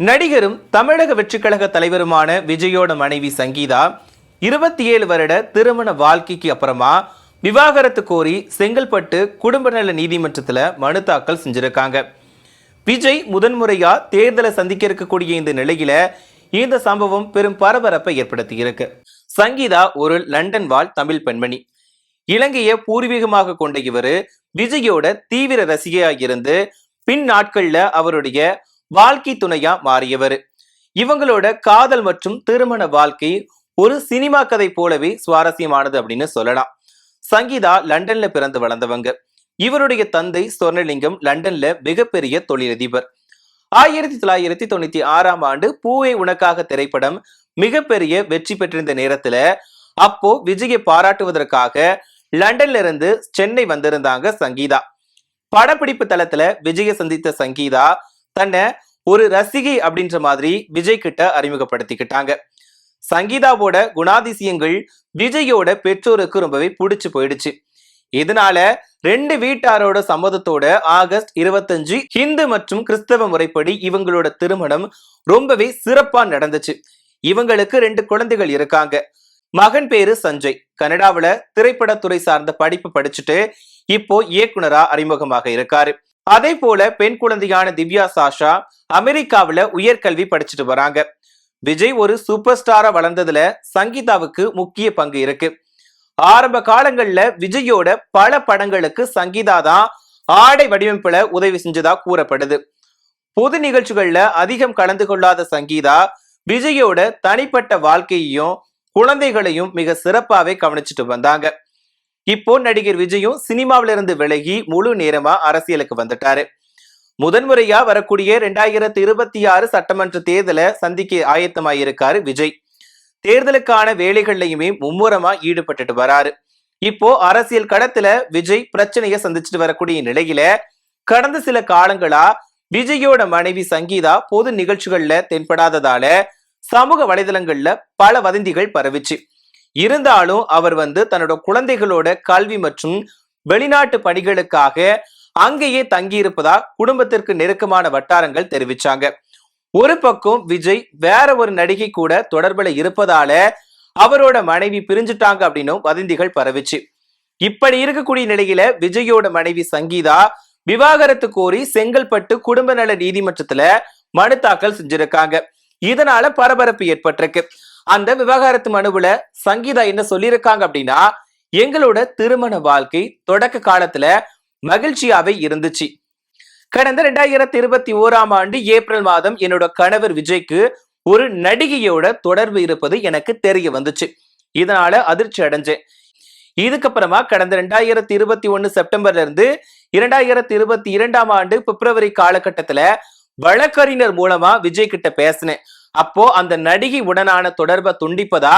நடிகரும் தமிழக வெற்றிக்கழக தலைவருமான விஜயோட மனைவி சங்கீதா 27 வருட திருமண வாழ்க்கைக்கு அப்புறமா விவாகரத்து கோரி செங்கல்பட்டு குடும்ப நல நீதிமன்றத்தில் மனு தாக்கல் செஞ்சிருக்காங்க. விஜய் முதன்முறையா தேர்தலை சந்திக்க இருக்கக்கூடிய இந்த நிலையில இந்த சம்பவம் பெரும் பரபரப்பை ஏற்படுத்தி இருக்கு. சங்கீதா ஒரு லண்டன் வாழ் தமிழ் பெண்மணி. இலங்கையை பூர்வீகமாக கொண்ட இவரு விஜயோட தீவிர ரசிகையாக இருந்து பின் நாட்கள்ல அவருடைய வாழ்க்கை துணையா மாறியவர். இவங்களோட காதல் மற்றும் திருமண வாழ்க்கை ஒரு சினிமா கதை போலவே சுவாரஸ்யமானது அப்படின்னு சொல்லலாம். சங்கீதா லண்டன்ல பிறந்து வளர்ந்தவங்க. இவருடைய தந்தை சொர்ணலிங்கம் லண்டன்ல மிகப்பெரிய தொழிலதிபர். 1996ஆம் ஆண்டு பூவே உனக்காக திரைப்படம் மிகப்பெரிய வெற்றி பெற்றிருந்த நேரத்துல அப்போ விஜயை பாராட்டுவதற்காக லண்டன்ல இருந்து சென்னை வந்திருந்தாங்க சங்கீதா. படப்பிடிப்பு தளத்துல விஜயை சந்தித்த சங்கீதா தன்னை ஒரு ரசிகை அப்படின்ற மாதிரி விஜய் கிட்ட அறிமுகப்படுத்திக்கிட்டாங்க. சங்கீதாவோட குணாதிசயங்கள் விஜயோட பெற்றோருக்கு ரொம்பவே பிடிச்சு போயிடுச்சு. இதனால ரெண்டு வீட்டாரோட சம்மதத்தோட ஆகஸ்ட் 25 ஹிந்து மற்றும் கிறிஸ்தவ முறைப்படி இவங்களோட திருமணம் ரொம்பவே சிறப்பா நடந்துச்சு. இவங்களுக்கு 2 குழந்தைகள் இருக்காங்க. மகன் பேரு சஞ்சய். கனடாவில திரைப்படத்துறை சார்ந்த படிப்பு படிச்சுட்டு இப்போ இயக்குனரா அறிமுகமாக இருக்காரு. அதே போல பெண் குழந்தையான திவ்யா சாஷா அமெரிக்காவில உயர்கல்வி படிச்சுட்டு வராங்க. விஜய் ஒரு சூப்பர் ஸ்டாரா வளர்ந்ததுல சங்கீதாவுக்கு முக்கிய பங்கு இருக்கு. ஆரம்ப காலங்கள்ல விஜயோட பல படங்களுக்கு சங்கீதா தான் ஆடை வடிவமைப்புல உதவி செஞ்சதா கூறப்படுது. பொது நிகழ்ச்சிகள்ல அதிகம் கலந்து கொள்ளாத சங்கீதா விஜயோட தனிப்பட்ட வாழ்க்கையையும் குழந்தைகளையும் மிக சிறப்பாவே கவனிச்சுட்டு வந்தாங்க. இப்போ நடிகர் விஜயும் சினிமாவில இருந்து விலகி முழு நேரமா அரசியலுக்கு வந்துட்டாரு. முதன்முறையா வரக்கூடிய 2026 சட்டமன்ற தேர்தலை சந்திக்க ஆயத்தமாயிருக்காரு விஜய். தேர்தலுக்கான வேலைகள்லயுமே மும்முரமா ஈடுபட்டுட்டு வராரு. இப்போ அரசியல் களத்துல விஜய் பிரச்சனைய சந்திச்சுட்டு வரக்கூடிய நிலையில கடந்த சில காலங்களா விஜயோட மனைவி சங்கீதா பொது நிகழ்ச்சிகள்ல தென்படாததால சமூக வலைதளங்கள்ல பல வதந்திகள் பரவிச்சு. இருந்தாலும் அவர் தன்னோட குழந்தைகளோட கல்வி மற்றும் வெளிநாட்டு பணிகளுக்காக அங்கேயே தங்கியிருப்பதா குடும்பத்திற்கு நெருக்கமான வட்டாரங்கள் தெரிவிச்சாங்க. ஒரு பக்கம் விஜய் வேற ஒரு நடிகை கூட தொடர்புல இருப்பதால அவரோட மனைவி பிரிஞ்சுட்டாங்க அப்படின்னு வதந்திகள் பரவிச்சு. இப்படி இருக்கக்கூடிய நிலையில விஜயோட மனைவி சங்கீதா விவாகரத்து கோரி செங்கல்பட்டு குடும்ப நல நீதிமன்றத்துல மனு தாக்கல் செஞ்சிருக்காங்க. இதனால பரபரப்பு ஏற்பட்டிருக்கு. அந்த விவாகரத்து மனுவுல சங்கீதா என்ன சொல்லியிருக்காங்க அப்படின்னா, எங்களோட திருமண வாழ்க்கை தொடக்க காலத்துல மகிழ்ச்சியாவே இருந்துச்சு. கடந்த 2021ஆம் ஆண்டு ஏப்ரல் மாதம் என்னோட கணவர் விஜய்க்கு ஒரு நடிகையோட தொடர்பு இருப்பது எனக்கு தெரிய வந்துச்சு. இதனால அதிர்ச்சி அடைஞ்சேன். இதுக்கப்புறமா கடந்த 2021 செப்டம்பர்ல இருந்து 2022ஆம் ஆண்டு பிப்ரவரி காலகட்டத்துல வழக்கறிஞர் மூலமா விஜய் கிட்ட பேசினேன். அப்போ அந்த நடிகை உடனான தொடர்பை துண்டிப்பதா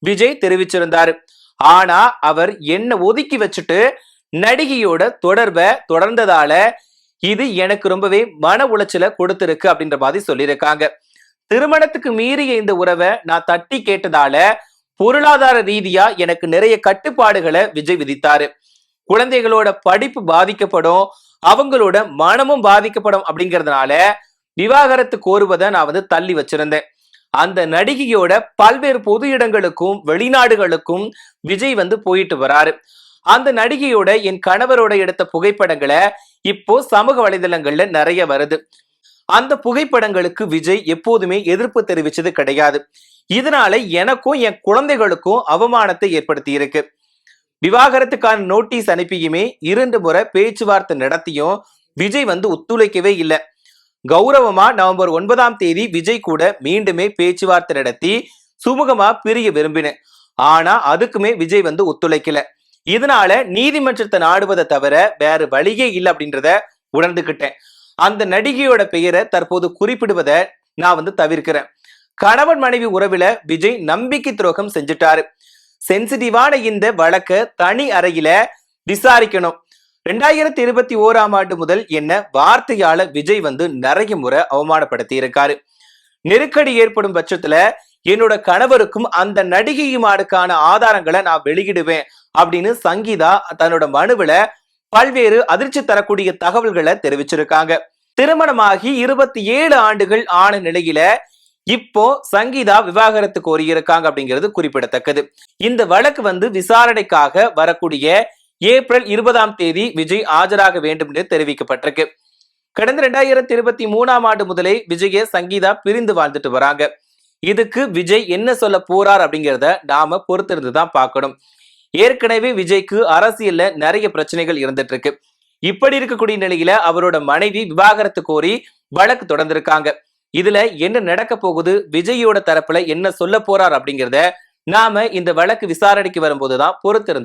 விஜய் தெரிவிச்சிருந்தாரு. ஆனா அவர் என்ன ஒதுக்கி வச்சுட்டு நடிகையோட தொடர்பை தொடர்ந்ததால இது எனக்கு ரொம்பவே மன உளைச்சல கொடுத்திருக்கு அப்படின்ற மாதிரி சொல்லியிருக்காங்க. திருமணத்துக்கு மீறிய இந்த உறவை நான் தட்டி கேட்டதால பொருளாதார ரீதியா எனக்கு நிறைய கட்டுப்பாடுகளை விஜய் விதித்தாரு. குழந்தைகளோட படிப்பு பாதிக்கப்படும், அவங்களோட மனமும் பாதிக்கப்படும் அப்படிங்கறதுனால விவாகரத்து கோருவதை நான் தள்ளி வச்சிருந்தேன். அந்த நடிகையோட பல்வேறு பொது இடங்களுக்கும் வெளிநாடுகளுக்கும் விஜய் போயிட்டு வராரு. அந்த நடிகையோட என் கணவரோட எடுத்த புகைப்படங்களை இப்போ சமூக வலைதளங்கள்ல நிறைய வருது. அந்த புகைப்படங்களுக்கு விஜய் எப்போதுமே எதிர்ப்பு தெரிவிச்சது கிடையாது. இதனால எனக்கும் என் குழந்தைகளுக்கும் அவமானத்தை ஏற்படுத்தி இருக்கு. விவாகரத்துக்கான நோட்டீஸ் அனுப்பியுமே 2 முறை பேச்சுவார்த்தை நடத்தியும் விஜய் ஒத்துழைக்கவே இல்லை. கௌரவமா நவம்பர் 9ஆம் தேதி விஜய் கூட மீண்டுமே பேச்சுவார்த்தை நடத்தி சுமூகமா பிரிய விரும்பினேன். ஆனா அதுக்குமே விஜய் ஒத்துழைக்கல. இதனால நீதிமன்றத்தை நாடுவதை தவிர வேற வழியே இல்லை அப்படின்றத உணர்ந்துகிட்டேன். அந்த நடிகையோட பெயரை தற்போது குறிப்பிடுவதை நான் தவிர்க்கிறேன். கணவன் மனைவி உறவுல விஜய் நம்பிக்கை துரோகம் செஞ்சுட்டாரு. சென்சிட்டிவான இந்த வழக்க தனி அறையில விசாரிக்கணும். 2021ஆம் ஆண்டு முதல் என்ன வார்த்தையால விஜய் நிறைய முறை அவமானப்படுத்தி இருக்காரு. நெருக்கடி ஏற்படும் பட்சத்துல என்னோட கணவருக்கும் அந்த நடிகையுமானுக்கான ஆதாரங்களை நான் வெளியிடுவேன் அப்படின்னு சங்கீதா தன்னோட மனுவில பல்வேறு அதிர்ச்சி தரக்கூடிய தகவல்களை தெரிவிச்சிருக்காங்க. திருமணமாகி 27 ஆண்டுகள் ஆன நிலையில இப்போ சங்கீதா விவாகரத்து கோரியிருக்காங்க அப்படிங்கிறது குறிப்பிடத்தக்கது. இந்த வழக்கு விசாரணைக்காக வரக்கூடிய ஏப்ரல் 20ஆம் தேதி விஜய் ஆஜராக வேண்டும் என்று தெரிவிக்கப்பட்டிருக்கு. கடந்த 2023ஆம் ஆண்டு முதலே விஜய சங்கீதா பிரிந்து வாழ்ந்துட்டு வராங்க. இதுக்கு விஜய் என்ன சொல்ல போறார் அப்படிங்கிறத நாம பொறுத்திருந்துதான் பார்க்கணும். ஏற்கனவே விஜய்க்கு அரசியல்ல நிறைய பிரச்சனைகள் இருந்துட்டு இருக்கு. இப்படி இருக்கக்கூடிய நிலையில அவரோட மனைவி விவாகரத்து கோரி வழக்கு தொடர்ந்திருக்காங்க. இதுல என்ன நடக்க போகுது, விஜயோட தரப்புல என்ன சொல்ல போறார் அப்படிங்கிறத நாம இந்த வழக்கு விசாரணைக்கு வரும்போதுதான் பொறுத்திருந்து